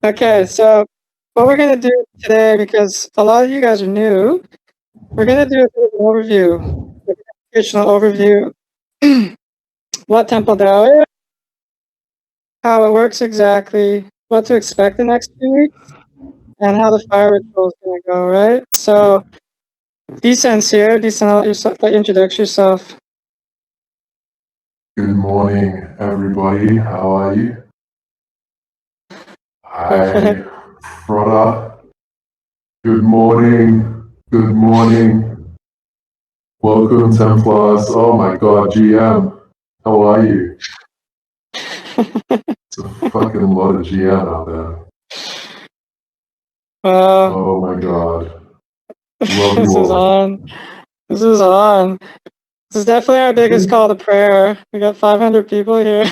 Okay, so what we're going to do today, because a lot of you guys are new, we're going to do a bit of an overview, an educational overview, what TempleDAO is, how it works exactly, what to expect the next few weeks, and how the fire ritual is going to go, right? So, Incense here. Incense, I'll let you introduce yourself. Good morning, everybody. How are you? Hi, Perfect. Froda. Good morning. Good morning. Welcome, Templars. Oh my god, GM. How are you? It's a fucking lot of GM out there. Oh my god. Love this you is all. on. This is on. This is definitely our biggest call to prayer. We got 500 people here.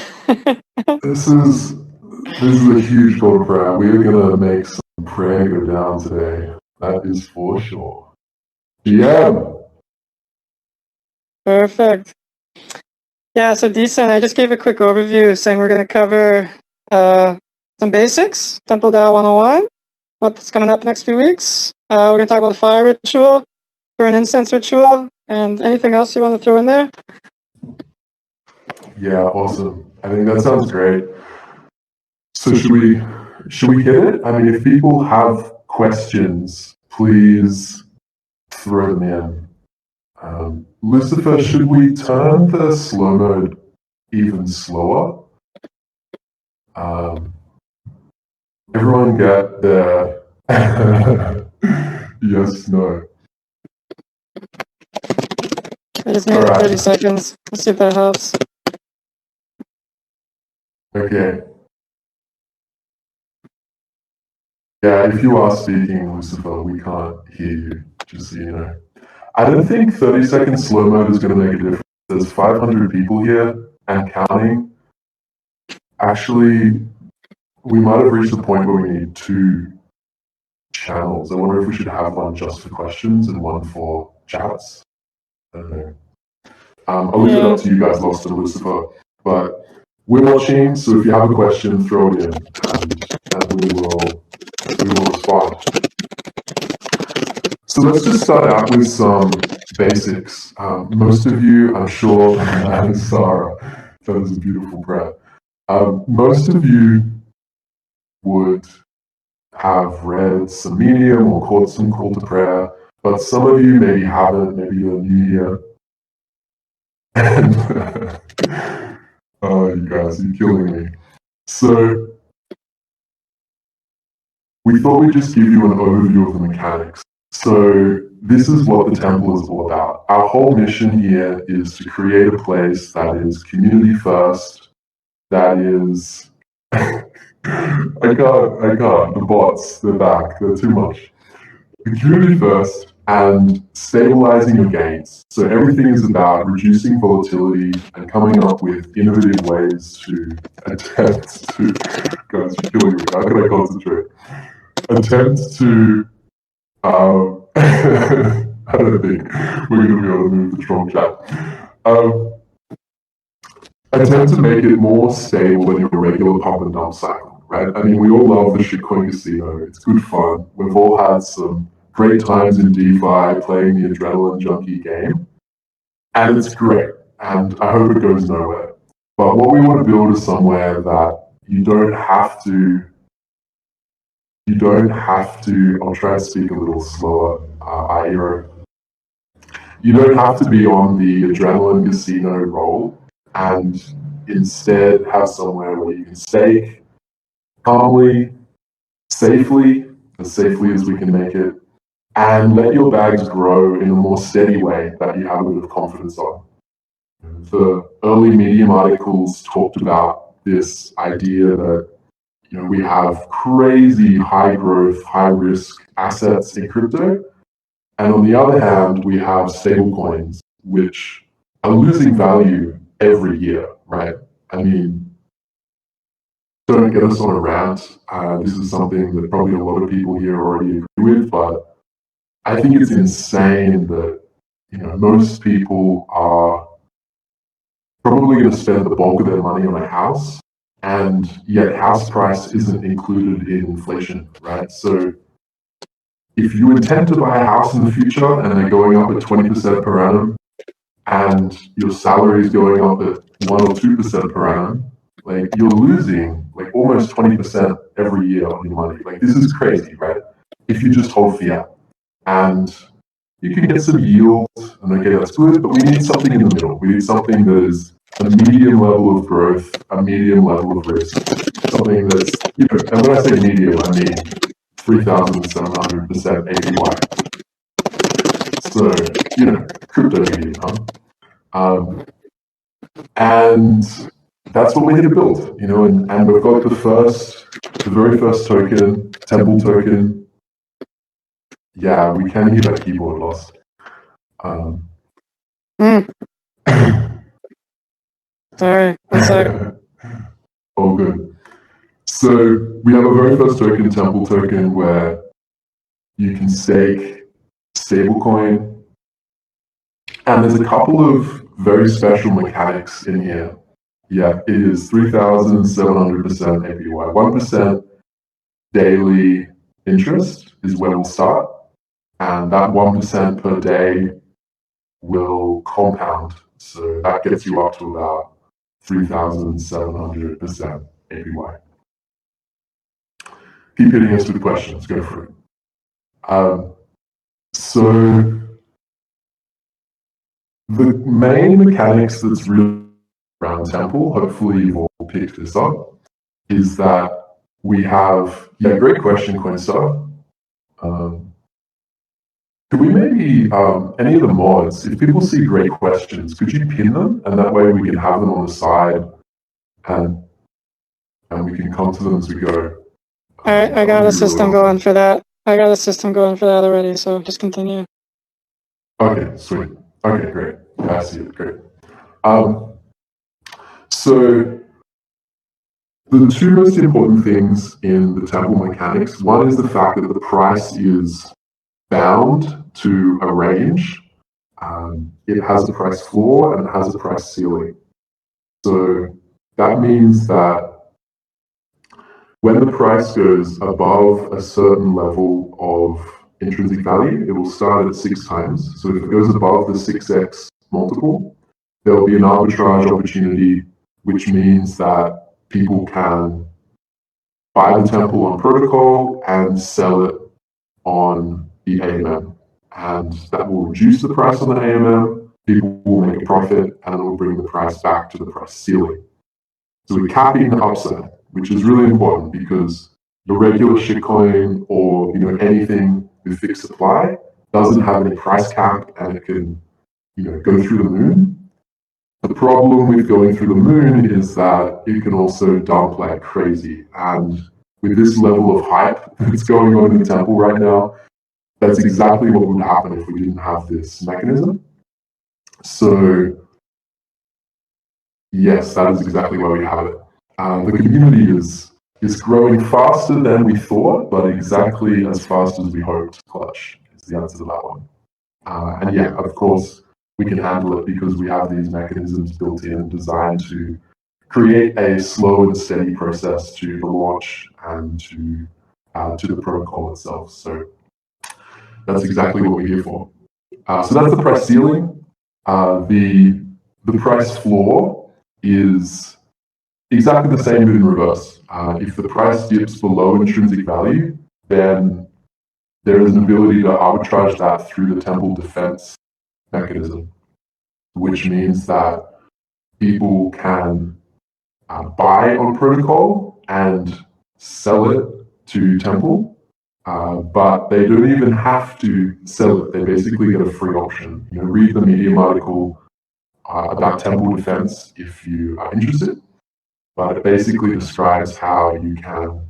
This is a huge call to prayer. We are gonna make some prayer go down today. That is for sure. GM. Perfect. Yeah, so decent. I just gave a quick overview saying we're going to cover some basics, TempleDAO 101, what's coming up next few weeks. We're going to talk about the fire ritual for an incense ritual, and anything else you want to throw in there? Yeah, awesome. I think that sounds great. So should we hit it? I mean, if people have questions, please throw them in. Lucifer, should we turn the slow mode even slower? Everyone get their yes, no. I just made it 30 seconds. Let's see if that helps. Okay. Yeah, if you are speaking, Lucifer, we can't hear you, just so you know. I don't think 30-second slow mode is going to make a difference. There's 500 people here and counting. Actually, we might have reached the point where we need 2 channels. I wonder if we should have one just for questions and one for chats. I don't know. I'll leave it up to you guys, Lost and Lucifer. But we're watching, so if you have a question, throw it in, and we will respond. So let's just start out with some basics. Most of you, I'm sure, and Sarah, that is a beautiful prayer. Most of you would have read some medium or caught some call to prayer, but some of you maybe haven't, maybe you're new here. And oh, you guys, you're killing me. So we thought we'd just give you an overview of the mechanics. So this is what the temple is all about. Our whole mission here is to create a place that is community first, that is I can't. The bots, they're back. They're too much. Community first and stabilizing your gains. So everything is about reducing volatility and coming up with innovative ways to attempt to. Guys, you're killing me. How can I concentrate? Attempt to. I don't think we're going to be able to move the strong chat. Attempt to make it more stable than your regular pump and dump cycle, right? I mean, we all love the shitcoin casino. It's good fun. We've all had some great times in DeFi playing the adrenaline junkie game, and it's great. And I hope it goes nowhere. But what we want to build is somewhere that you don't have to. I'll try to speak a little slower. You don't have to be on the adrenaline casino roll, and instead have somewhere where you can stake calmly, safely, as safely as we can make it, and let your bags grow in a more steady way that you have a bit of confidence on. The early Medium articles talked about this idea that we have crazy high growth, high risk assets in crypto, and on the other hand, we have stablecoins which are losing value every year, right? I mean, don't get us on a rant. This is something that probably a lot of people here already agree with, but I think it's insane that most people are probably going to spend the bulk of their money on a house, and yet house price isn't included in inflation, right? So if you intend to buy a house in the future and they're going up at 20% per annum, and your salary is going up at 1 or 2% per annum, like you're losing like almost 20% every year on your money. Like this is crazy, right? If you just hold fiat. And you can get some yield, and okay, that's good, but we need something in the middle. We need something that is a medium level of growth, a medium level of risk, something that's, and when I say medium, I mean 3,700% APY. So, crypto medium, huh? And that's what we're here to build, and we've got the very first token, Temple token. Yeah, we can hear that keyboard lost. Sorry, one second. All good. So we have a very first token, Temple token, where you can stake stablecoin, and there's a couple of very special mechanics in here. Yeah, it is 3,700% APY. 1% daily interest is where we'll start, and that 1% per day will compound. So that gets you up to about 3,700% APY. Keep hitting us with questions. Go for it. So the main mechanics that's really around Temple, hopefully you've all picked this up, is that we have, great question, Coinstar. Could we maybe, any of the mods, if people see great questions, could you pin them? And that way we can have them on the side and we can come to them as we go. Alright, I got a system going for that. I got a system going for that already, so just continue. Okay, sweet. Okay, great. I see it. Great. So the two most important things in the Temple mechanics, one is the fact that the price is bound to a range. It has a price floor and it has a price ceiling. So that means that when the price goes above a certain level of intrinsic value, it will start at 6 times. So if it goes above the 6x multiple, there will be an arbitrage opportunity, which means that people can buy the Temple on protocol and sell it on the AMM. And that will reduce the price on the AMM, people will make a profit, and it will bring the price back to the price ceiling. So we're capping the upside, which is really important because the regular shitcoin or anything with fixed supply doesn't have any price cap and it can go through the moon. The problem with going through the moon is that it can also dump like crazy. And with this level of hype that's going on in the Temple right now, that's exactly what would happen if we didn't have this mechanism. So yes, that is exactly why we have it. The community is growing faster than we thought, but exactly as fast as we hoped. Clutch is the answer to that one. And yeah, of course, we can handle it because we have these mechanisms built in, designed to create a slow and steady process to the launch and to the protocol itself. So that's exactly what we're here for. So that's the price ceiling. The price floor is exactly the same but in reverse. If the price dips below intrinsic value, then there is an ability to arbitrage that through the Temple defense mechanism, which means that people can buy on protocol and sell it to Temple, but they don't even have to sell it. They basically get a free option. Read the Medium article about Temple defense if you are interested, but it basically describes how you can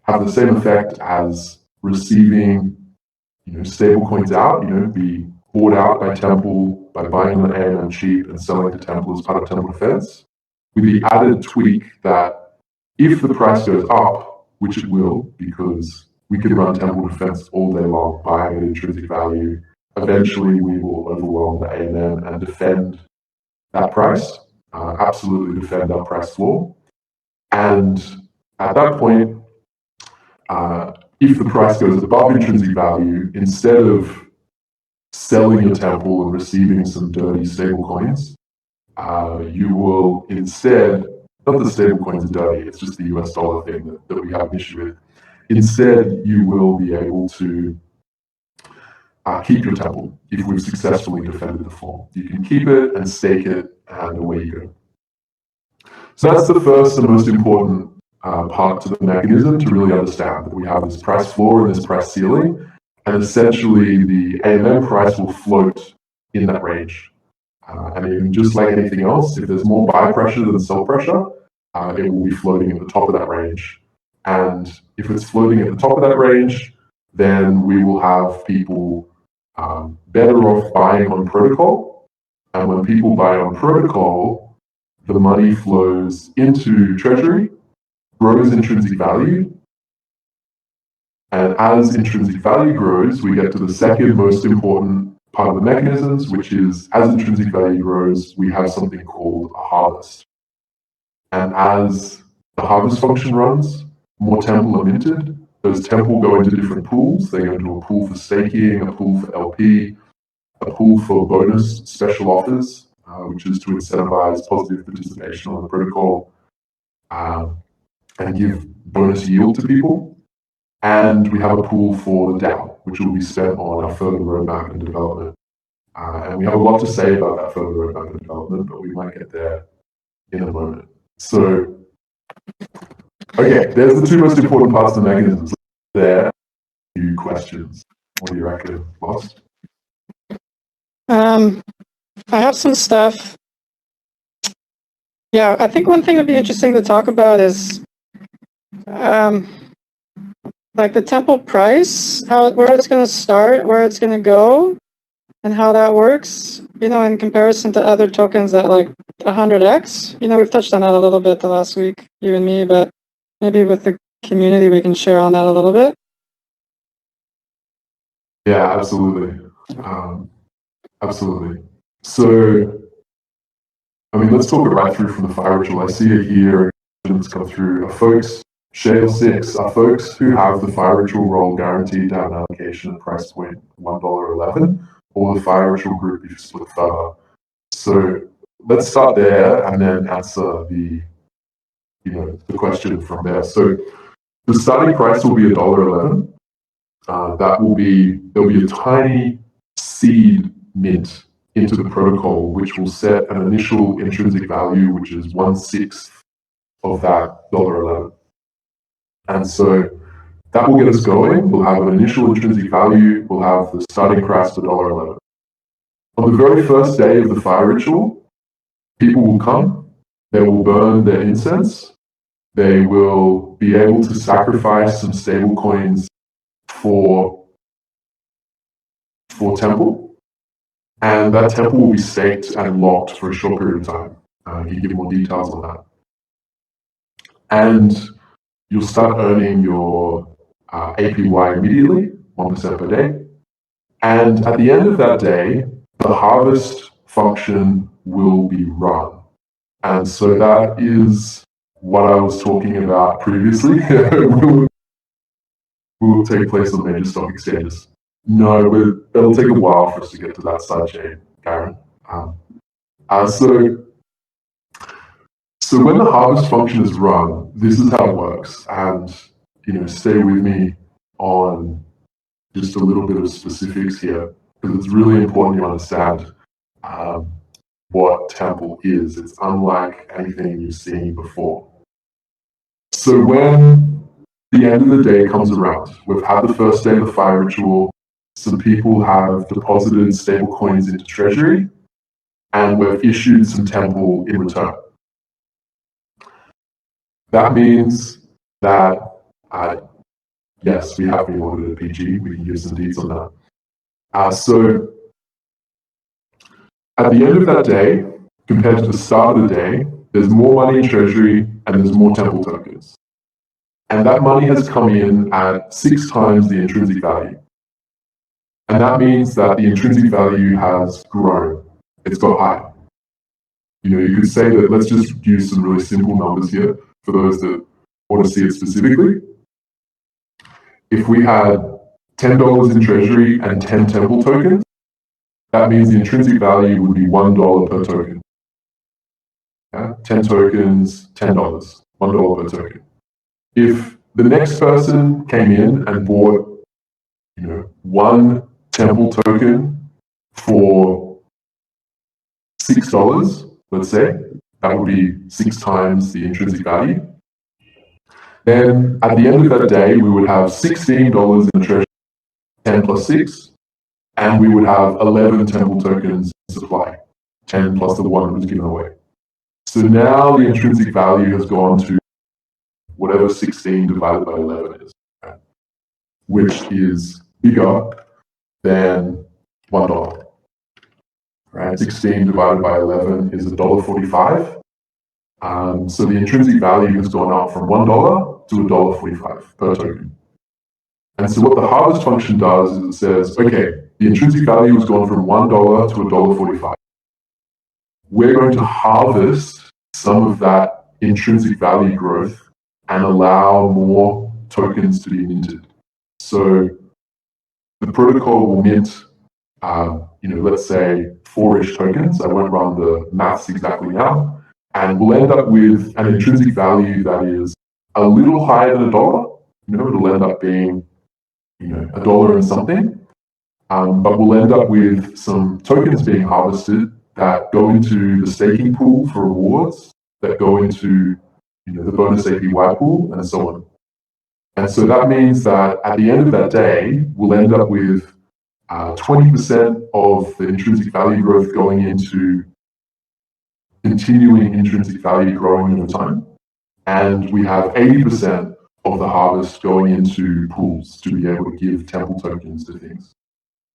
have the same effect as receiving stable coins out, be bought out by Temple by buying the AMM cheap and selling to Temple as part of Temple defense, with the added tweak that if the price goes up, which it will, because we can run Temple defense all day long, buying at intrinsic value, eventually we will overwhelm the AMM and defend that price, absolutely defend our price floor. And at that point, if the price goes above intrinsic value, instead of selling your temple and receiving some dirty stable coins, you will instead, not that stable coins are dirty, it's just the US dollar thing that we have an issue with. Instead, you will be able to keep your temple if we've successfully defended the form. You can keep it and stake it, and away you go. So that's the first and most important part to the mechanism to really understand that we have this price floor and this price ceiling, and essentially the AMM price will float in that range. And just like anything else, if there's more buy pressure than sell pressure, it will be floating at the top of that range. And if it's floating at the top of that range, then we will have people better off buying on protocol. And when people buy on protocol, the money flows into treasury, grows intrinsic value. And as intrinsic value grows, we get to the second most important part of the mechanisms, which is as intrinsic value grows, we have something called a harvest. And as the harvest function runs, more temple are minted. Those temple go into different pools. They go into a pool for staking, a pool for LP, a pool for bonus special offers, which is to incentivize positive participation on the protocol and give bonus yield to people. And we have a pool for the DAO, which will be spent on our further roadmap and development. And we have a lot to say about that further roadmap and development, but we might get there in a moment. So, okay, there's the two most important parts of the mechanisms. There are a few questions. What do you reckon, Lost? I have some stuff. Yeah, I think one thing would be interesting to talk about is like the temple price, where it's going to start, where it's going to go, and how that works, in comparison to other tokens that like 100x. We've touched on that a little bit the last week, you and me, but maybe with the community we can share on that a little bit. Yeah, absolutely. Absolutely. So, let's talk it right through from the fire ritual. I see it here, it's come through. Folks, Shale 6 are folks who have the fire ritual role guaranteed to have an allocation at price point $1.11, or the fire ritual group if you split further. So let's start there and then answer the question from there. So the starting price will be $1.11. There'll be a tiny seed mint into the protocol, which will set an initial intrinsic value, which is 1/6 of that $1.11. And so that will get us going. We'll have an initial intrinsic value. We'll have the starting price of $1.11. On the very first day of the fire ritual, people will come. They will burn their incense. They will be able to sacrifice some stable coins for temple. And that temple will be staked and locked for a short period of time. You give more details on that. And you'll start earning your APY immediately, 1% per day. And at the end of that day, the harvest function will be run. And so that is what I was talking about previously. will take place on major stock exchanges. No, it'll take a while for us to get to that sidechain, Karen. So when the harvest function is run, this is how it works. And stay with me on just a little bit of specifics here, because it's really important you understand what Temple is. It's unlike anything you've seen before. So when the end of the day comes around, we've had the first day of the fire ritual, some people have deposited stable coins into treasury, and we've issued some Temple in return. That means that, yes, we have been audited at PG. We can give some deeds on that. So at the end of that day, compared to the start of the day, there's more money in treasury and there's more Temple tokens. And that money has come in at 6 times the intrinsic value. And that means that the intrinsic value has grown. It's got higher. You could say that, let's just use some really simple numbers here. for those that want to see it specifically, if we had $10 in treasury and 10 Temple tokens, that means the intrinsic value would be $1 per token. Yeah? 10 tokens, $10, $1 per token. If the next person came in and bought, one Temple token for $6, let's say, that would be 6 times the intrinsic value. Then at the end of that day, we would have $16 in treasury, 10 plus 6, and we would have 11 Temple tokens in supply, 10 plus the one that was given away. So now the intrinsic value has gone to whatever 16 divided by 11 is, right? Which is bigger than $1. Right? 16 divided by 11 is $1.45. So the intrinsic value has gone up from $1 to $1.45 per token. And so what the harvest function does is it says, okay, the intrinsic value has gone from $1 to $1.45. We're going to harvest some of that intrinsic value growth and allow more tokens to be minted. So the protocol will mint, let's say 4-ish tokens. I won't run the maths exactly now. And we'll end up with an intrinsic value that is a little higher than $1. It'll end up being, $1 and something. But we'll end up with some tokens being harvested that go into the staking pool for rewards, that go into the bonus APY pool, and so on. And so that means that at the end of that day, we'll end up with 20% of the intrinsic value growth going into continuing intrinsic value growing over time. And we have 80% of the harvest going into pools to be able to give Temple tokens to things.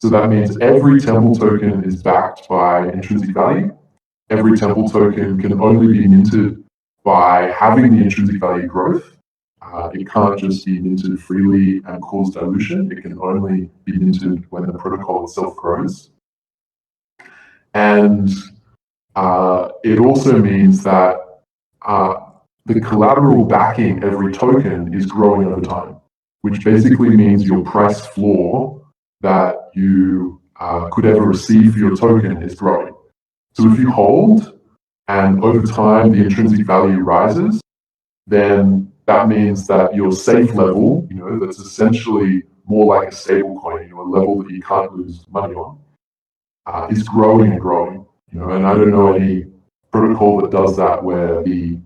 So that means every Temple token is backed by intrinsic value. Every Temple token can only be minted by having the intrinsic value growth. It can't just be minted freely and cause dilution. It can only be minted when the protocol itself grows. And it also means that the collateral backing every token is growing over time, which basically means your price floor that you could ever receive for your token is growing. So if you hold and over time the intrinsic value rises, then that means that your safe level, that's essentially more like a stable coin, a level that you can't lose money on, is growing and growing. And I don't know any protocol that does that where the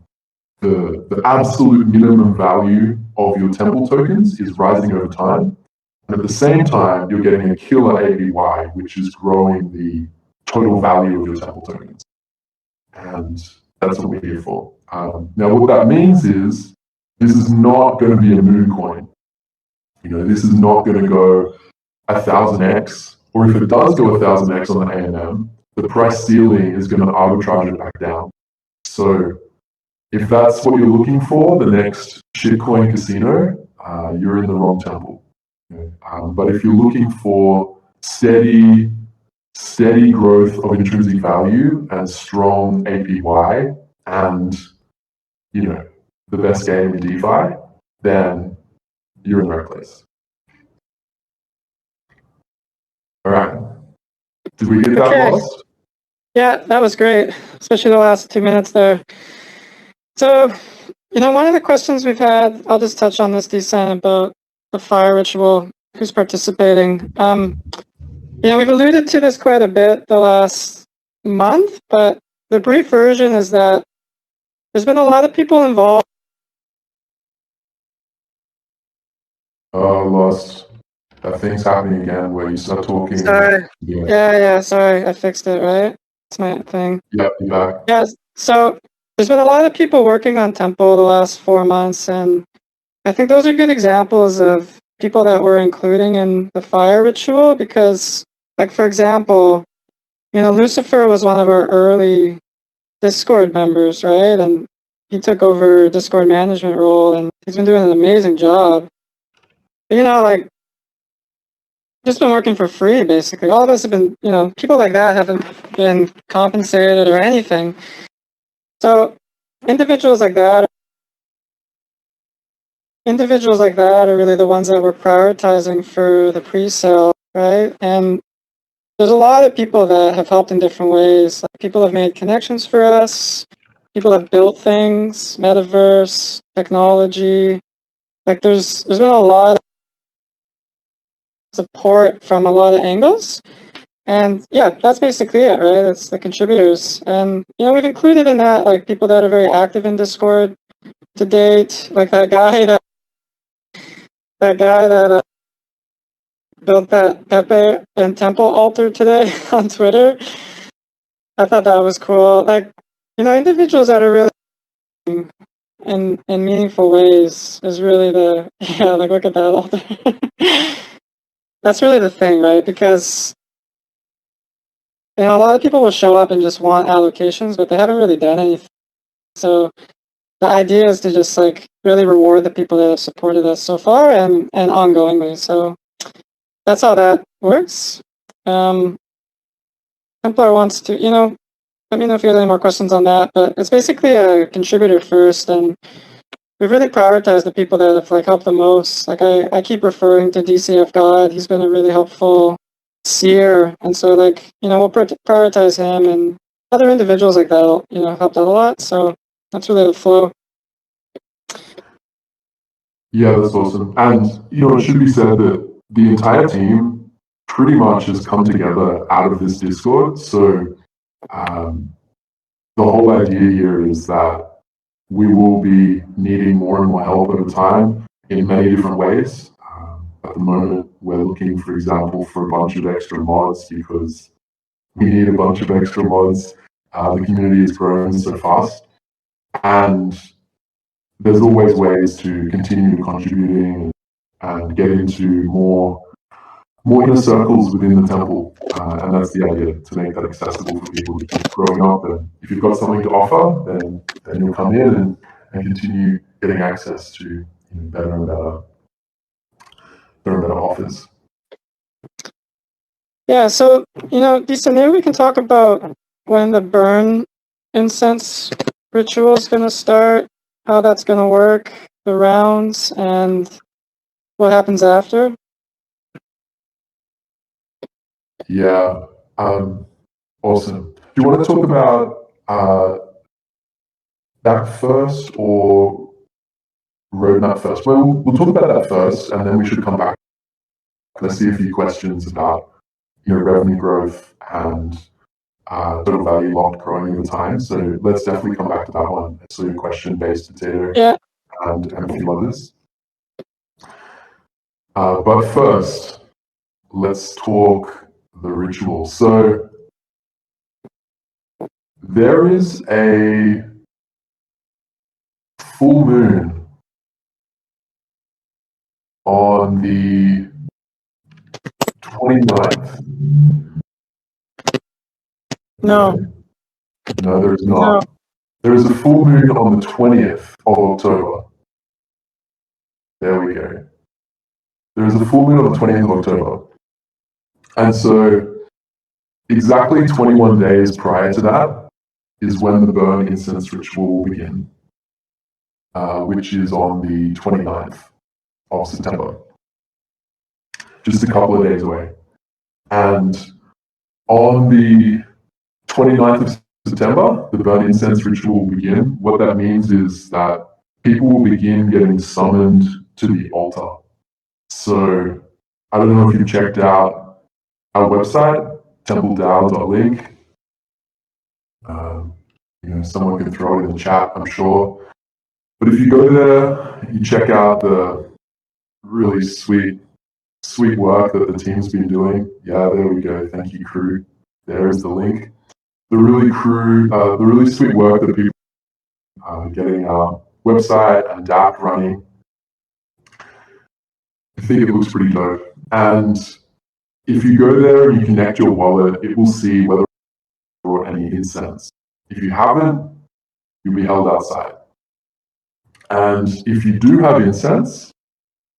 absolute minimum value of your Temple tokens is rising over time. And at the same time, you're getting a killer APY, which is growing the total value of your Temple tokens. And that's what we're here for. Now, what that means is this is not going to be a moon coin. This is not going to go 1000x, or if it does go 1000x on the AMM, the price ceiling is going to arbitrage it back down. So if that's what you're looking for, the next shitcoin casino, you're in the wrong temple. But if you're looking for steady growth of intrinsic value and strong APY and, the best game in DeFi, then you're in the right place. All right. Did we get that lost? Yeah, that was great, especially the last 2 minutes there. So, one of the questions we've had, I'll just touch on this decent about the fire ritual, who's participating. We've alluded to this quite a bit the last month, but the brief version is that there's been a lot of people involved. Oh, lost. That thing's happening again where you start talking. Sorry. Yeah, sorry. I fixed it, right? It's my thing. Yep, you're back. Yeah, so there's been a lot of people working on Temple the last 4 months, and I think those are good examples of people that we're including in the fire ritual because, like, for example, Lucifer was one of our early Discord members, right? And he took over Discord management role, and he's been doing an amazing job. But, just been working for free, basically. All of us have been, people like that haven't been compensated or anything. So individuals like that individuals like that are really the ones that we're prioritizing for the pre-sale, right? And there's a lot of people that have helped in different ways. Like people have made connections for us. People have built things, metaverse, technology. Like there's been a lot of support from a lot of angles. And yeah, that's basically it, right? It's the contributors. And, we've included in that, like, people that are very active in Discord to date, like that guy that built that Pepe and Temple altar today on Twitter. I thought that was cool. Like, individuals that are really in meaningful ways is really like, look at that altar. That's really the thing, right? Because a lot of people will show up and just want allocations, but they haven't really done anything. So the idea is to just like really reward the people that have supported us so far and ongoingly. So that's how that works. Templar wants to, let me know if you have any more questions on that. But it's basically a contributor first, and we've really prioritized the people that have like helped the most. Like I keep referring to DCF God. He's been a really helpful seer, and so like we'll prioritize him, and other individuals like that helped out a lot. So that's really the flow. Yeah, that's awesome. And, it should be said that the entire team pretty much has come together out of this Discord. So the whole idea here is that we will be needing more and more help over time in many different ways. At the moment, we're looking, for example, for a bunch of extra mods because we need a bunch of extra mods. The community is growing so fast. And there's always ways to continue contributing and get into more inner circles within the temple. And that's the idea, to make that accessible for people to keep growing up. And if you've got something to offer, then you'll come in and continue getting access to better and better offers. Yeah, so, Disa, maybe we can talk about when the burn incense ritual is going to start, how that's going to work, the rounds, and what happens after. Yeah, awesome. Do you want to talk about that first or roadmap first? Well, we'll talk about that first, and then we should come back. Let's see a few questions about revenue growth and total value locked growing over time. So let's definitely come back to that one. It's a question-based potato and a few others. But first, let's talk the ritual. So there is a full moon on the 29th. No, there is not. No. There is a full moon on the 20th of October. There we go. There is a full moon on the 20th of October. And so exactly 21 days prior to that is when the burn incense ritual will begin, which is on the 29th of September. Just a couple of days away. And on the 29th of September, the burn incense ritual will begin. What that means is that people will begin getting summoned to the altar. So I don't know if you've checked out our website, TempleDAO.link. Someone can throw it in the chat, I'm sure. But if you go there, you check out the really sweet work that the team's been doing. Yeah, there we go. Thank you, crew. There is the link. The really sweet work that people are getting our website and DApp running. I think it looks pretty dope. And if you go there and you connect your wallet, it will see whether you brought any incense. If you haven't, you'll be held outside. And if you do have incense,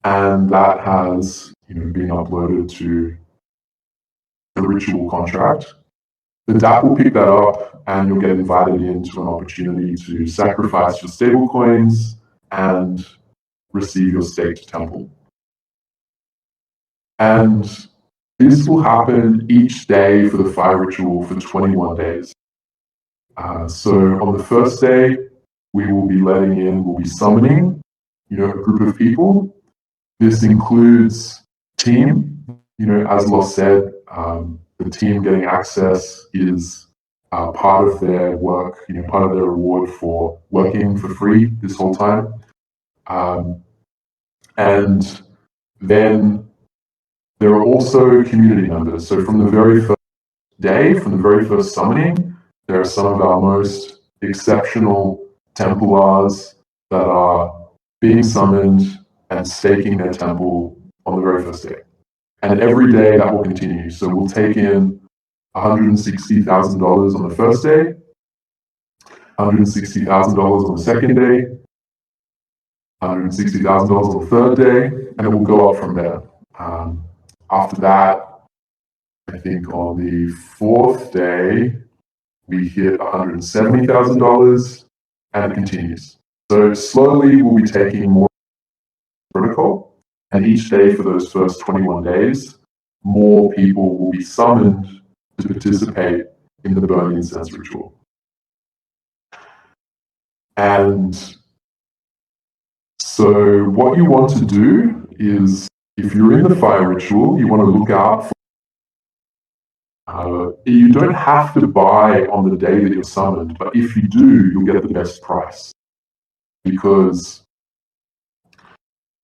and that has been uploaded to the ritual contract, the DApp will pick that up and you'll get invited into an opportunity to sacrifice your stablecoins and receive your staked temple. And this will happen each day for the fire ritual for 21 days. So on the first day, we will be we'll be summoning, a group of people. This includes team. As Los said, the team getting access is part of their work, part of their reward for working for free this whole time. And then there are also community members. So from the very first day, from the very first summoning, there are some of our most exceptional Templars that are being summoned and staking their temple on the very first day. And every day that will continue. So we'll take in $160,000 on the first day, $160,000 on the second day, $160,000 on the third day, and it will go up from there. After that, I think on the fourth day, we hit $170,000, and it continues. So slowly we'll be taking more protocol, and each day for those first 21 days, more people will be summoned to participate in the burning incense ritual. And so what you want to do is, if you're in the fire ritual, you want to look out for you don't have to buy on the day that you're summoned, but if you do, you'll get the best price. Because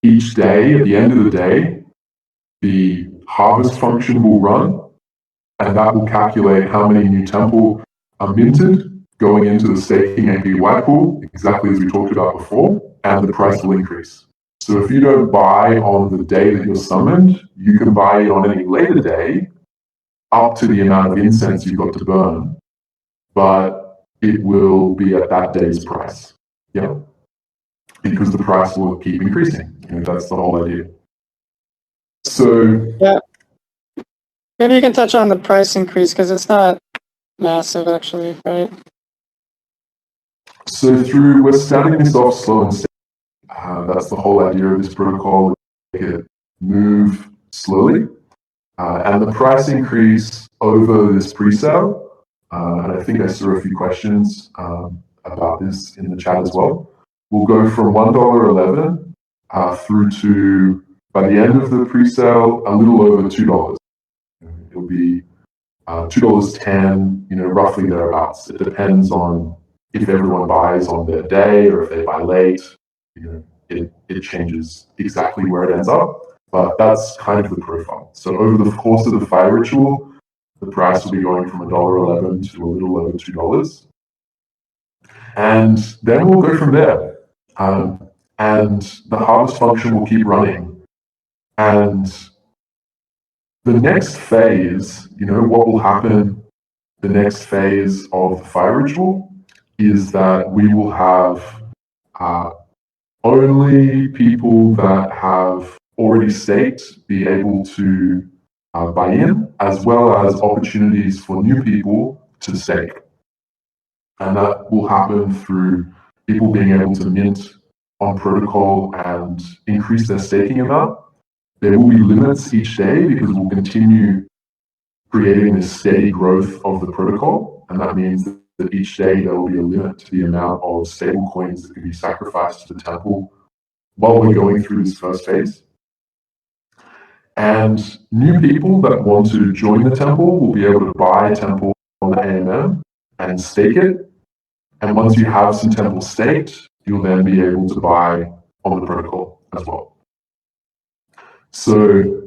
each day, at the end of the day, the harvest function will run, and that will calculate how many new temple are minted going into the staking APY pool, exactly as we talked about before, and the price will increase. So if you don't buy on the day that you're summoned, you can buy it on any later day, up to the amount of incense you've got to burn, but it will be at that day's price. Yeah, because the price will keep increasing. That's the whole idea. So yeah, maybe you can touch on the price increase because it's not massive, actually, right? So we're starting this off slow and steady. That's the whole idea of this protocol. Make it move slowly. And the price increase over this pre-sale, and I think I saw a few questions about this in the chat as well, will go from $1.11 through to, by the end of the pre-sale, a little over $2. It'll be $2.10, roughly thereabouts. It depends on if everyone buys on their day or if they buy late. It changes exactly where it ends up. But that's kind of the profile. So over the course of the fire ritual, the price will be going from $1.11 to a little over $2. And then we'll go from there. And the harvest function will keep running. And the next phase, what will happen, the next phase of the fire ritual is that we will have only people that have already staked be able to buy in, as well as opportunities for new people to stake. And that will happen through people being able to mint on protocol and increase their staking amount. There will be limits each day because we'll continue creating this steady growth of the protocol. And that means that each day there will be a limit to the amount of stable coins that can be sacrificed to the temple while we're going through this first phase. And new people that want to join the temple will be able to buy temple on the AMM and stake it. And once you have some temple staked, you'll then be able to buy on the protocol as well. So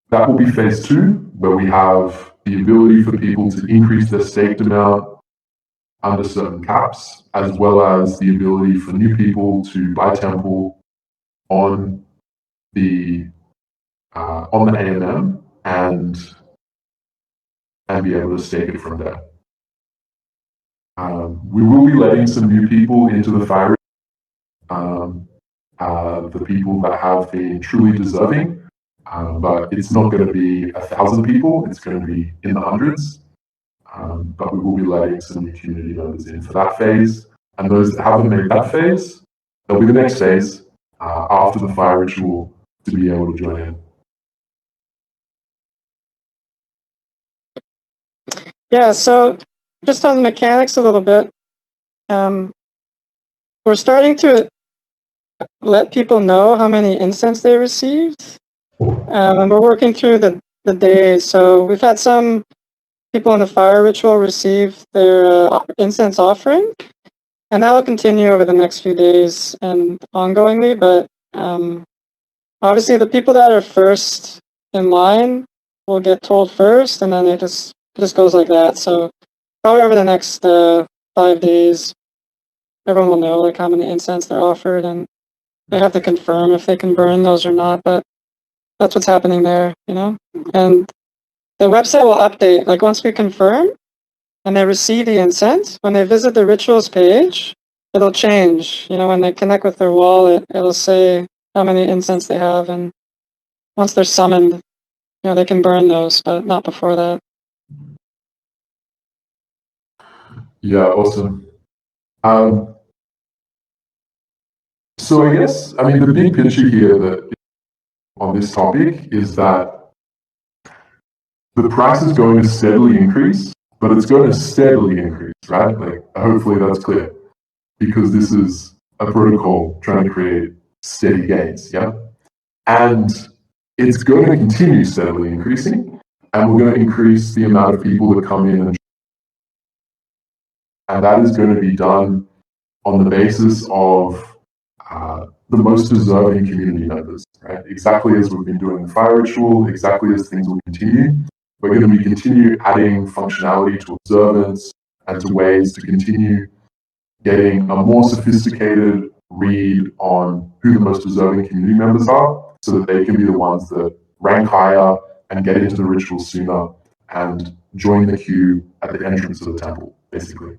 that will be phase 2, where we have the ability for people to increase their staked amount under certain caps, as well as the ability for new people to buy temple on the AMM and be able to stake it from there. We will be letting some new people into the fire. The people that have been truly deserving, but it's not going to be 1,000 people. It's going to be in the hundreds. But we will be letting some new community members in for that phase. And those that haven't made that phase, there'll be the next phase, after the fire ritual to be able to join in. Yeah, so just on the mechanics a little bit, we're starting to let people know how many incense they received, and we're working through the days. So we've had some people in the fire ritual receive their incense offering, and that will continue over the next few days and ongoingly. But obviously, the people that are first in line will get told first, and then it just goes like that. So probably over the next 5 days, everyone will know like how many incense they're offered, and they have to confirm if they can burn those or not. But that's what's happening there, you know. And the website will update like once we confirm and they receive the incense. When they visit the rituals page, it'll change. You know, when they connect with their wallet, it'll say how many incense they have, and once they're summoned, you know, they can burn those, but not before that. Yeah, awesome. So I guess, I mean, the big picture here that on this topic is that the price is going to steadily increase, but it's going to steadily increase, right? Like, hopefully that's clear, because this is a protocol trying to create steady gains, yeah? And it's going to continue steadily increasing, and we're going to increase the amount of people that come in, and that is going to be done on the basis of the most deserving community members, right? Exactly as we've been doing the fire ritual, exactly as things will continue. We're going to be continue adding functionality to observance and to ways to continue getting a more sophisticated read on who the most deserving community members are, so that they can be the ones that rank higher and get into the ritual sooner and join the queue at the entrance of the temple, basically.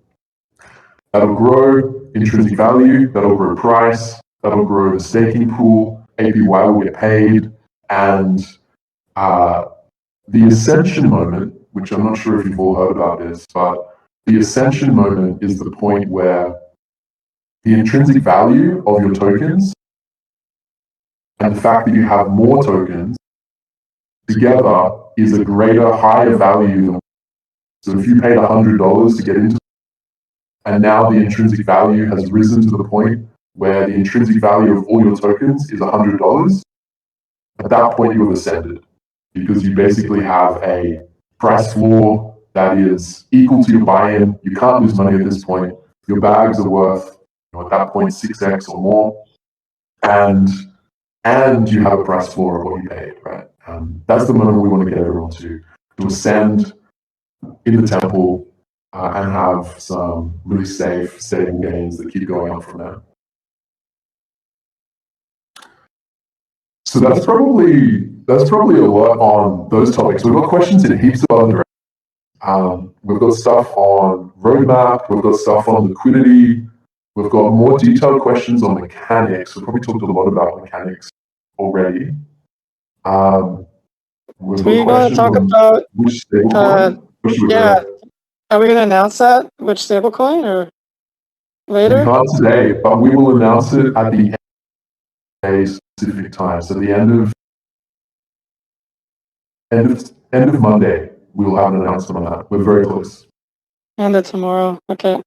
That'll grow intrinsic value, that'll grow price, that'll grow the staking pool, APY will get paid, and the ascension moment, which I'm not sure if you've all heard about this, but the ascension moment is the point where the intrinsic value of your tokens and the fact that you have more tokens together is a greater, higher value than. So if you paid $100 to get into, and now the intrinsic value has risen to the point where the intrinsic value of all your tokens is $100, at that point you have ascended, because you basically have a price floor that is equal to your buy-in. You can't lose money at this point. Your bags are worth, at that point, 6x or more, and you have a price floor of what you paid, right? That's the moment we want to get everyone to ascend in the temple and have some really safe, stable gains that keep going up from there. So that's probably a lot on those topics. We've got questions in heaps of other directions. We've got stuff on roadmap. We've got stuff on liquidity. We've got more detailed questions on mechanics. We've probably talked a lot about mechanics already. We want to talk about which stablecoin. yeah. Are we going to announce that which stablecoin or later? We can't today, but we will announce it at the end of a specific time. So the end of Monday, we will have an announcement on that. We're very close. End of tomorrow. Okay.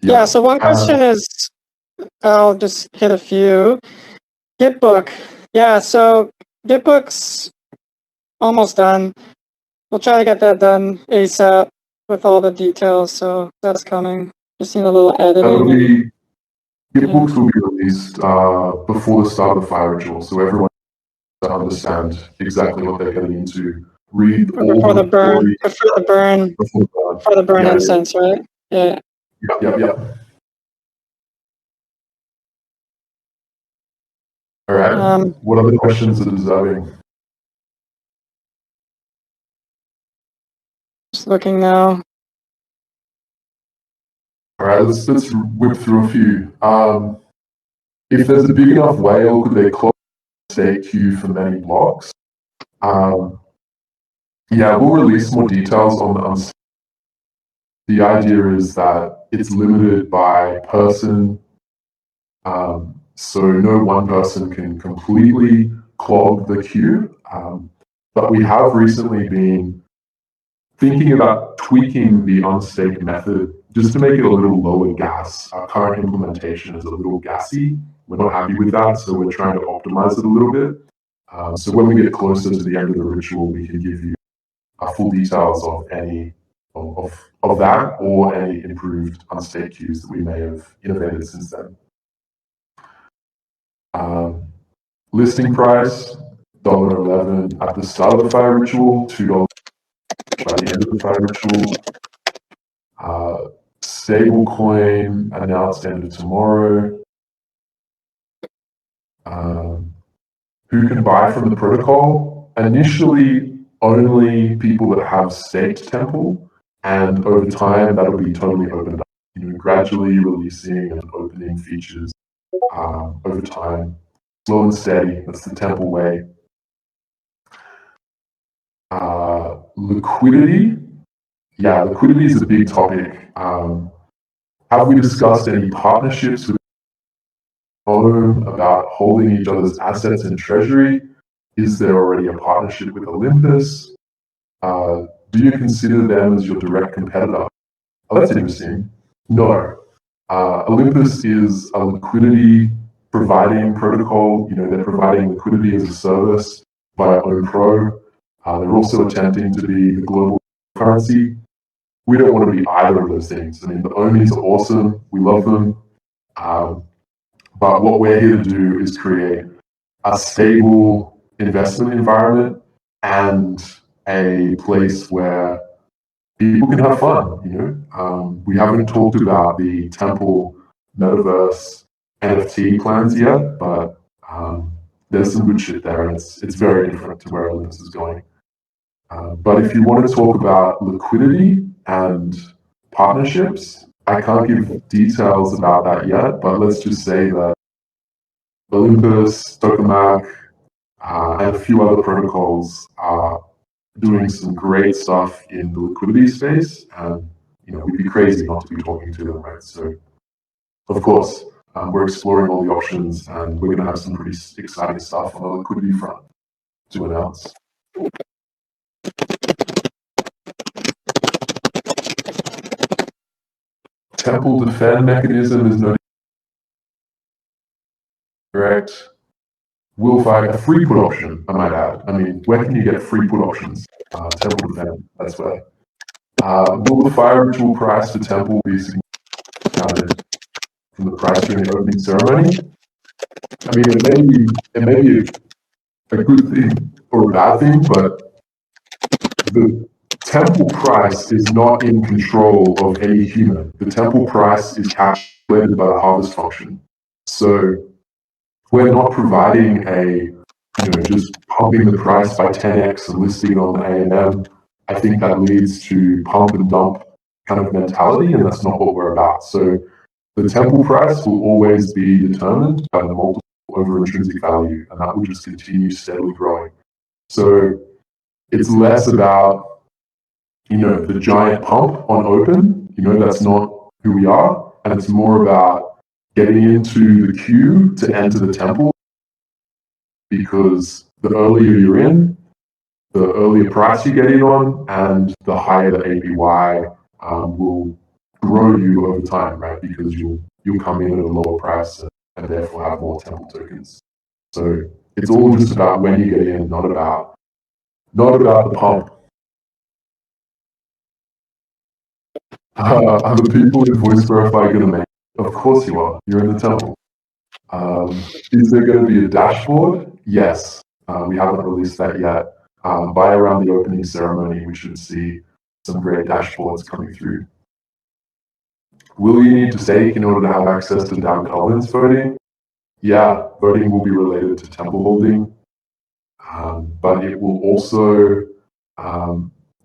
Yeah. So one question is, I'll just hit a few. Gitbook. Yeah. So Gitbook's almost done. We'll try to get that done ASAP with all the details. So that's coming. Just need a little editing. Gitbooks will be released before the start of the fire ritual, so everyone to understand exactly what they're getting into. Read before the burn, incense, right? Yeah. Yep. All right. What other questions are deserving? Just looking now. All right, let's whip through a few. If there's a big enough whale, could they close the stake queue for many blocks? Yeah, we'll release more details on The idea is that it's limited by person, so no one person can completely clog the queue. But we have recently been thinking about tweaking the unstake method just to make it a little lower gas. Our current implementation is a little gassy. We're not happy with that, so we're trying to optimize it a little bit. So when we get closer to the end of the ritual, we can give you full details of any of that or any improved unstake queues that we may have innovated since then. Listing price, $1.11 at the start of the fire ritual, $2 by the end of the fire ritual. Stable coin announced end of tomorrow. Who can buy from the protocol? Initially, only people that have staked Temple, and over time that'll be totally opened up. Gradually releasing and opening features over time, slow and steady. That's the Temple way. Liquidity. Yeah, liquidity is a big topic. Have we discussed any partnerships with about holding each other's assets in treasury? Is there already a partnership with Olympus? Do you consider them as your direct competitor? Oh, that's interesting. No. Olympus is a liquidity providing protocol. They're providing liquidity as a service via OwnPro. They're also attempting to be the global currency. We don't want to be either of those things. The Ohmies are awesome. We love them. But what we're here to do is create a stable investment environment and a place where people can have fun. We haven't talked about the Temple Metaverse NFT plans yet, but there's some good shit there, and it's very different to where Olympus is going. But if you want to talk about liquidity and partnerships, I can't give details about that yet, but let's just say that Olympus, Tokamak, and a few other protocols are doing some great stuff in the liquidity space, and we'd be crazy not to be talking to them, right? So, of course, we're exploring all the options, and we're going to have some pretty exciting stuff on the liquidity front to announce. Temple defend mechanism is no correct. Will fire a free put option, I might add. Where can you get free put options? Temple defend, that's where. Will the fire ritual price for Temple be significant from the price during the opening ceremony? It may be a good thing or a bad thing, but the Temple price is not in control of any human. The Temple price is calculated by the harvest function. So we're not providing just pumping the price by 10x and listing it on the AMM. I think that leads to pump and dump kind of mentality, and that's not what we're about. So the Temple price will always be determined by the multiple over intrinsic value, and that will just continue steadily growing. So it's less about, the giant pump on open, that's not who we are, and it's more about getting into the queue to enter the Temple, because the earlier you're in, the earlier price you get in on, and the higher the APY will grow you over time, right? Because you'll come in at a lower price and therefore have more Temple tokens. So it's all just about when you get in, not about the pump. Are the people in Voice Verify going to make it? Of course you are. You're in the Temple. Is there going to be a dashboard? Yes. We haven't released that yet. By around the opening ceremony, we should see some great dashboards coming through. Will you need to stake in order to have access to DAO governance voting? Yeah, voting will be related to Temple holding, but it will also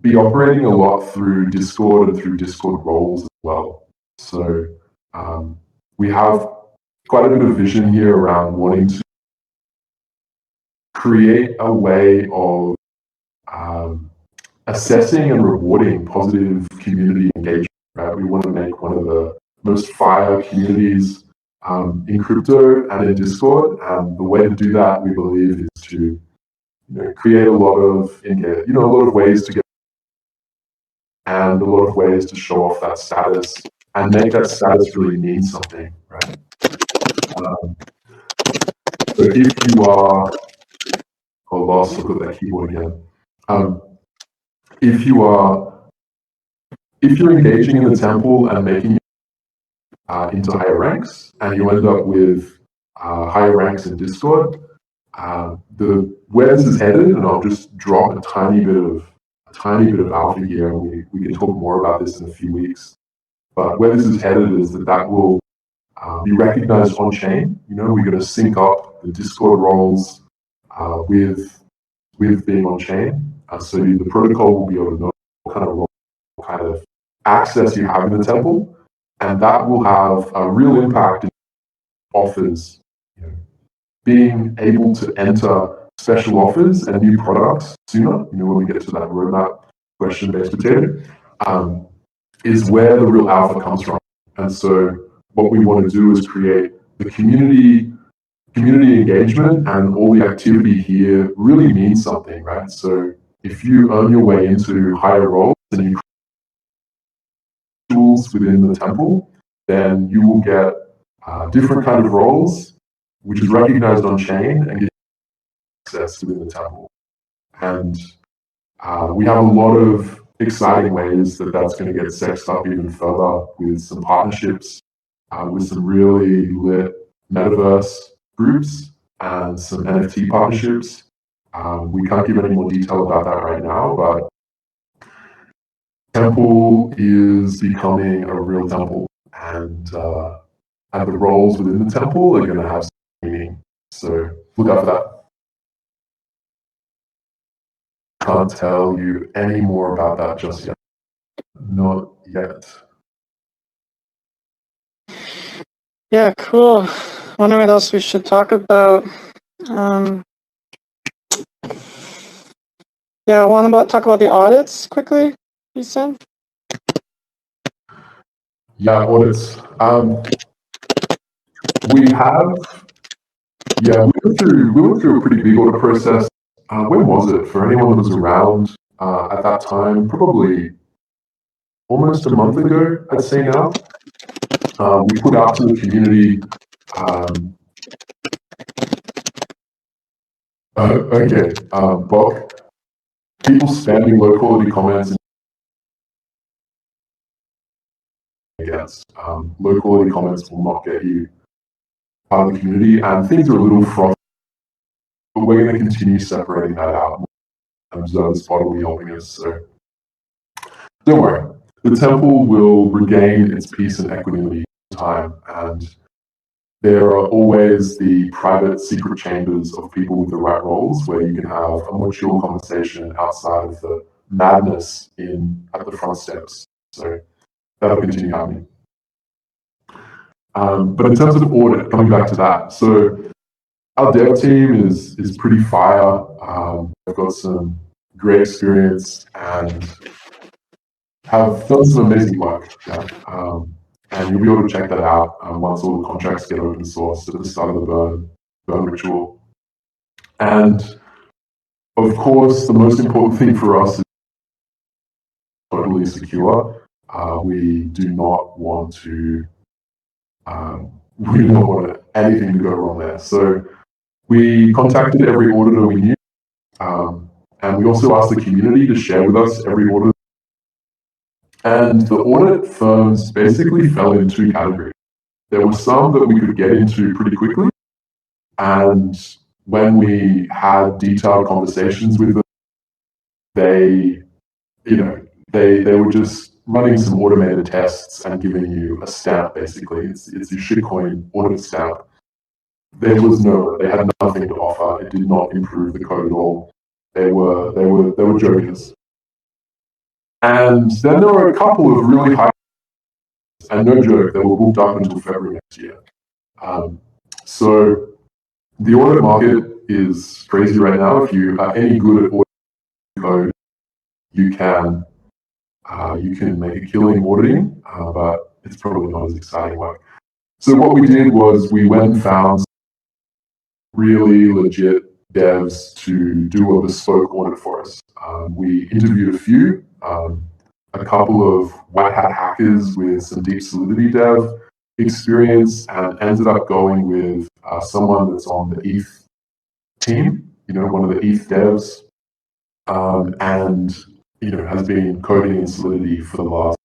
be operating a lot through Discord and through Discord roles as well. So we have quite a bit of vision here around wanting to create a way of assessing and rewarding positive community engagement right? We want to make one of the most fire communities in crypto and in Discord. And the way to do that, we believe, is to create a lot of ways to get and a lot of ways to show off that status and make that status really mean something, right? So if you are, look at that keyboard again. If you're engaging in the temple and making into higher ranks, and you end up with higher ranks in Discord, where this is headed, and I'll just drop a tiny bit of alpha here, and we can talk more about this in a few weeks. But where this is headed is that will be recognized on chain. We're going to sync up the Discord roles with being on chain, so the protocol will be able to know what kind of role, what kind of access you have in the temple, and that will have a real impact in offers. Being able to enter special offers and new products sooner, when we get to that roadmap question-based potato, is where the real alpha comes from. And so what we want to do is create the community engagement, and all the activity here really means something, right? So if you earn your way into higher roles and you create tools within the temple, then you will get different kind of roles, which is recognized on chain and get access within the temple. And we have a lot of exciting ways that's going to get sexed up even further with some partnerships, with some really lit metaverse groups and some NFT partnerships. We can't give any more detail about that right now, but Temple is becoming a real temple, and the roles within the temple are going to have some meaning. So look out for that. Can't tell you any more about that just yet. Not yet. Yeah, cool. Wondering what else we should talk about. Yeah, I want to talk about the audits quickly, you said? Yeah, audits. We went through a pretty big audit process. When was it? For anyone that was around at that time, probably almost a month ago, I'd say now. We put out to the community. Bok, people spamming low quality comments against. Low quality comments will not get you part of the community, and things are a little frothy, but we're going to continue separating that out. And this pod will be helping us, so don't worry. The temple will regain its peace and equanimity in time, and there are always the private secret chambers of people with the right roles where you can have a more chill conversation outside of the madness at the front steps. So that'll continue happening. But in terms of audit, coming back to that, so our dev team is pretty fire. They've got some great experience and have done some amazing work. Yeah. And you'll be able to check that out once all the contracts get open sourced at the start of the burn ritual. And of course, the most important thing for us is totally secure. We do not want anything to go wrong there. So we contacted every auditor we knew, and we also asked the community to share with us every auditor. And the audit firms basically fell into two categories. There were some that we could get into pretty quickly, and when we had detailed conversations with them, they were just running some automated tests and giving you a stamp. Basically, it's a shitcoin audit stamp. They had nothing to offer. It did not improve the code at all. They were jokers. And then there were a couple of really high, and no joke, they were booked up until February next year. So the audit market is crazy right now. If you are any good at audit code, you can you can make a killing auditing, but it's probably not as exciting work. So what we did was we went and found really legit devs to do a bespoke audit for us. We interviewed a few, a couple of white hat hackers with some deep Solidity dev experience, and ended up going with someone that's on the ETH team, one of the ETH devs, and has been coding in Solidity for the last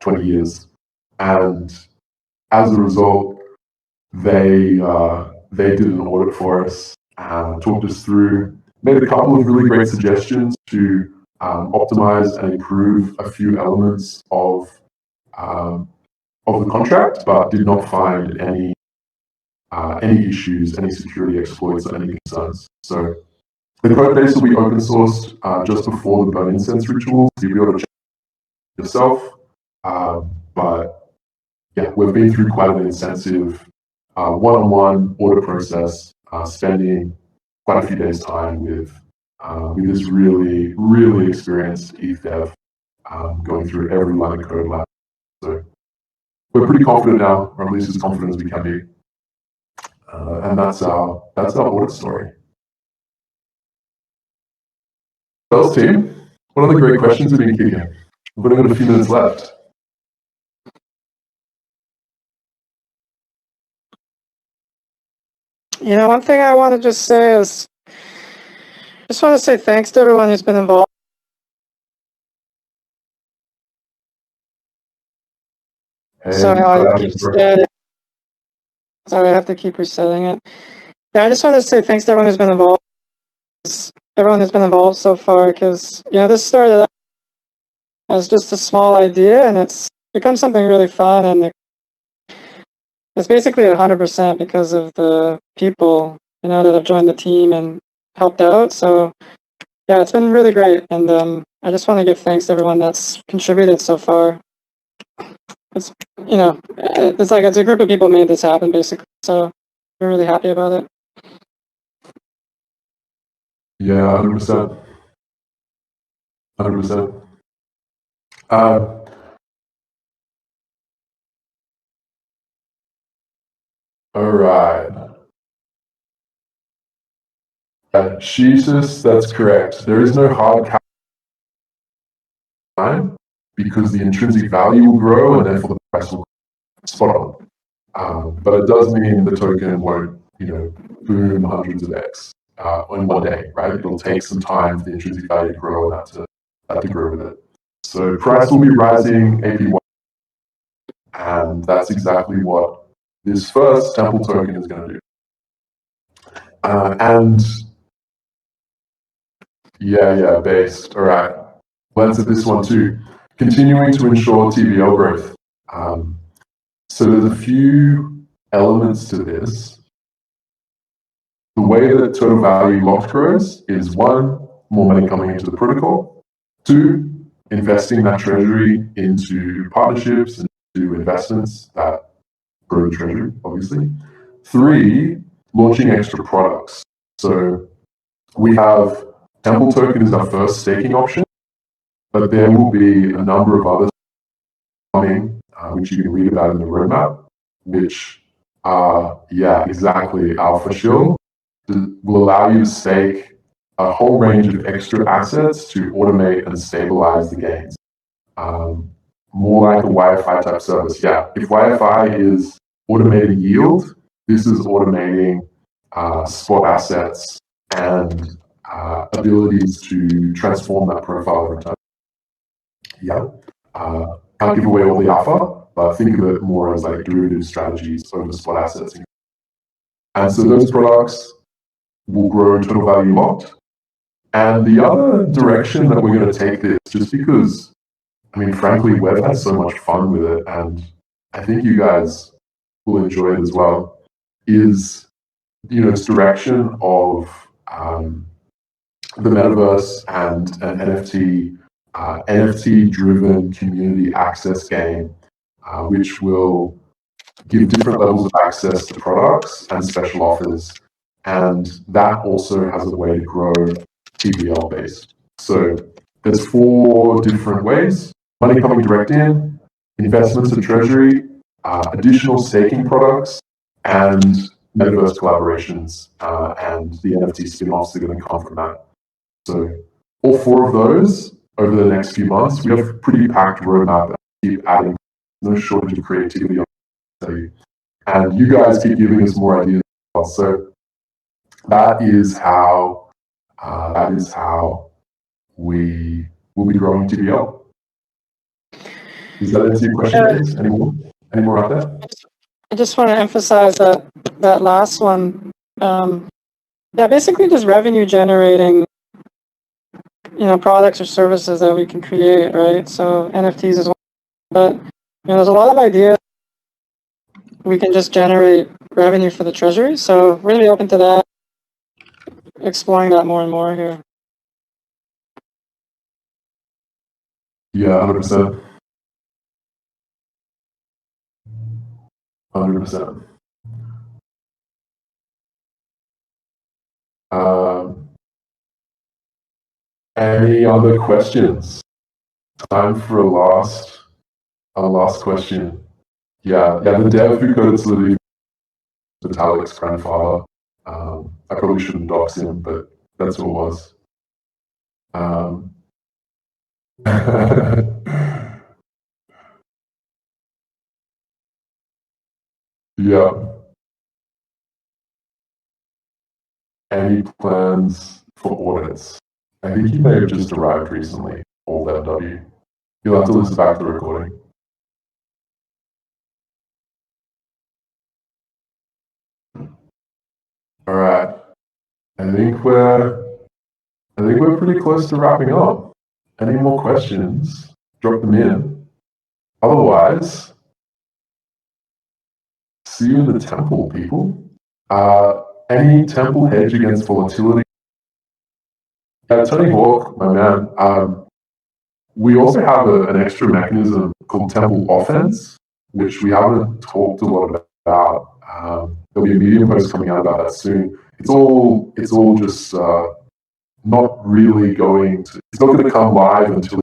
20 years. And as a result, they did an audit for us, talked us through, made a couple of really great suggestions to optimize and improve a few elements of the contract, but did not find any issues, any security exploits, or any concerns. So the code base will be open sourced just before the burn incense ritual, so you'll be able to check it yourself. But yeah, we've been through quite an intensive one-on-one audit process, spending quite a few days' time with this really, really experienced ETH dev, going through every line of code lab. So we're pretty confident now, or at least as confident as we can be. And that's our audit story. What else, team? What other great questions have been kicking? We've only got a few minutes left. One thing I want to just say is, just want to say thanks to everyone who's been involved. Hey, Sorry, I have to keep resetting it. Yeah, I just want to say thanks to everyone who's been involved. Everyone who's been involved so far, because this started out as just a small idea, and it's become something really fun, and it's basically 100% because of the people that have joined the team and helped out. So yeah, it's been really great, and I just want to give thanks to everyone that's contributed so far. It's it's a group of people made this happen, basically. So we're really happy about it. Yeah, 100%. 100%. All right. Jesus, that's correct. There is no hard cap time because the intrinsic value will grow and therefore the price will spot on. But it does mean the token won't, boom hundreds of X in one day, right? It'll take some time for the intrinsic value to grow and that to grow with it. So price will be rising APY, and that's exactly what this first Temple token is going to do. And yeah, based. All right. Let's at this one too. Continuing to ensure TVL growth. So there's a few elements to this. The way that total value locked grows is 1, more money coming into the protocol. 2, investing that treasury into partnerships and into investments that grow the treasury, obviously. 3, launching extra products. So we have Temple token is our first staking option, but there will be a number of others coming, which you can read about in the roadmap, which are, exactly, Alpha Shield will allow you to stake a whole range of extra assets to automate and stabilize the gains. More like a YFI type service. Yeah, if YFI is automated yield, this is automating spot assets and abilities to transform that profile over time. Yeah, can't give away all the alpha, but think of it more as like derivative strategies over spot assets. And so those products will grow total value locked. And the other direction that we're going to take this, just because, frankly, we've had so much fun with it, and I think you guys will enjoy it as well, is, this direction of the metaverse and an NFT-driven community access game, which will give different levels of access to products and special offers. And that also has a way to grow TVL based. So there's 4 different ways money coming direct in, investments in treasury, additional staking products, and metaverse collaborations, and the NFT spin-offs that are going to come from that. So all four of those over the next few months, we have a pretty packed roadmap. Keep adding, no shortage of creativity on the and you guys keep giving us more ideas. So that is how we will be growing TBL. Does that answer your question? Any more out there? I just want to emphasize that last one. Yeah, basically just revenue generating, products or services that we can create, right? So NFTs is one, but there's a lot of ideas we can just generate revenue for the treasury. So we're gonna be open to that, exploring that more and more here. Yeah, 100%. 100%. Any other questions? Time for a last question. Yeah, the dev who coded Solidity, Vitalik's grandfather. I probably shouldn't dox him, but that's who it was. Yeah. Any plans for audits? I think he may have just arrived recently, old MW. You'll have to listen back to the recording. All right. I think we're pretty close to wrapping up. Any more questions? Drop them in. Otherwise, see you in the temple, people. Any temple hedge against volatility? Tony Hawk, my man. We also have an extra mechanism called Temple Offense, which we haven't talked a lot about. There'll be a Medium post coming out about that soon. It's all just not really going to. It's not going to come live until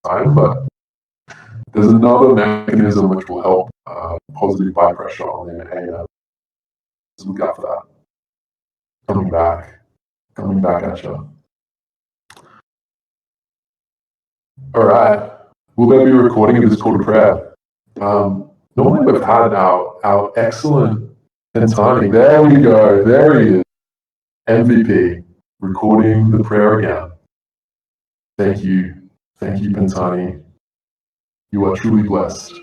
time, but there's another mechanism which will help positive buy pressure on the AMM. So look out for that. Coming back at you. All right. Will there be a recording of this call to prayer? Normally we've had our excellent Pantani. There we go. There he is. MVP. Recording the prayer again. Thank you, Pantani. You are truly blessed.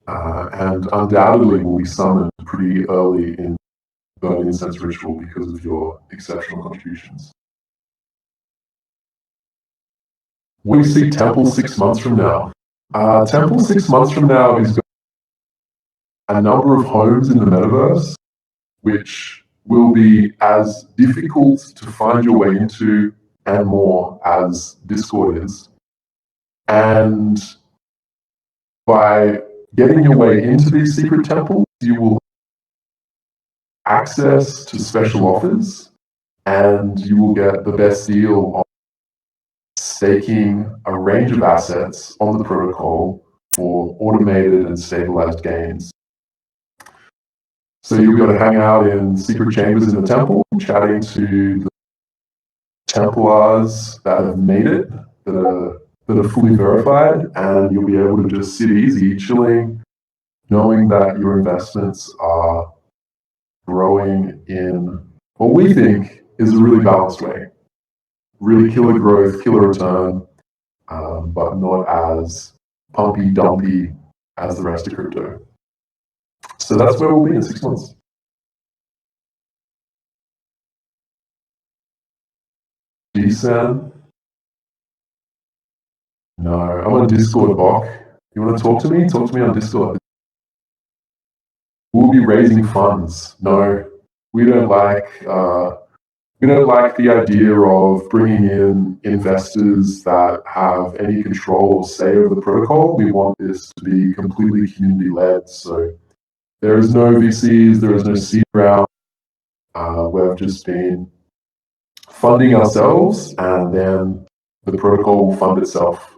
And undoubtedly will be summoned pretty early in the Incense ritual because of your exceptional contributions. We see Temple 6 months from now. Temple 6 months from now is a number of homes in the metaverse, which will be as difficult to find your way into and more as Discord is. And by getting your way into these secret temples, you will have access to special offers, and you will get the best deal on staking a range of assets on the protocol for automated and stabilized gains. So you'll be able to hang out in secret chambers in the temple, chatting to the Templars that have made it, that are fully verified, and you'll be able to just sit easy, chilling, knowing that your investments are growing in what we think is a really balanced way. Really killer growth, killer return, but not as pumpy, dumpy as the rest of crypto. So that's where we'll be in 6 months. GSAN? No, I'm on Discord, Bok. You want to talk to me? Talk to me on Discord. We'll be raising funds. No, we don't like the idea of bringing in investors that have any control or say over the protocol. We want this to be completely community-led. So there is no VCs, there is no seed round. We've just been funding ourselves and then the protocol will fund itself.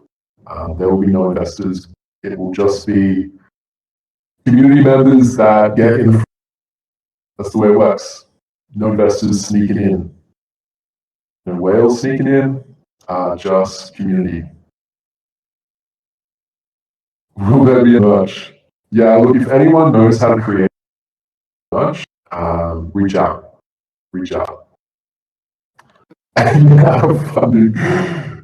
There will be no investors. It will just be community members that get in. That's the way it works. No investors sneaking in. No whales sneaking in. Just community. Will there be a merch? Yeah, look, if anyone knows how to create merch, reach out. Reach out. Yeah, funding.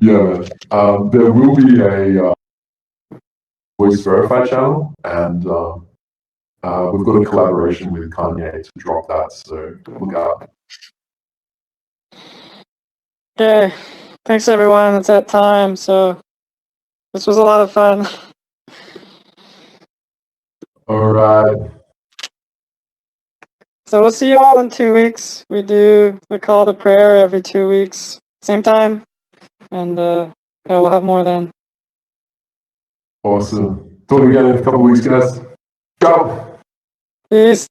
Yeah, man. There will be a voice verified channel, and we've got a collaboration with Kanye to drop that, so look out. Okay, thanks everyone. It's that time, so this was a lot of fun. All right. So we'll see you all in 2 weeks. We do the call to prayer every 2 weeks, same time, and yeah, we'll have more then. Awesome. Talk again in a couple of weeks, guys. Ciao. Peace.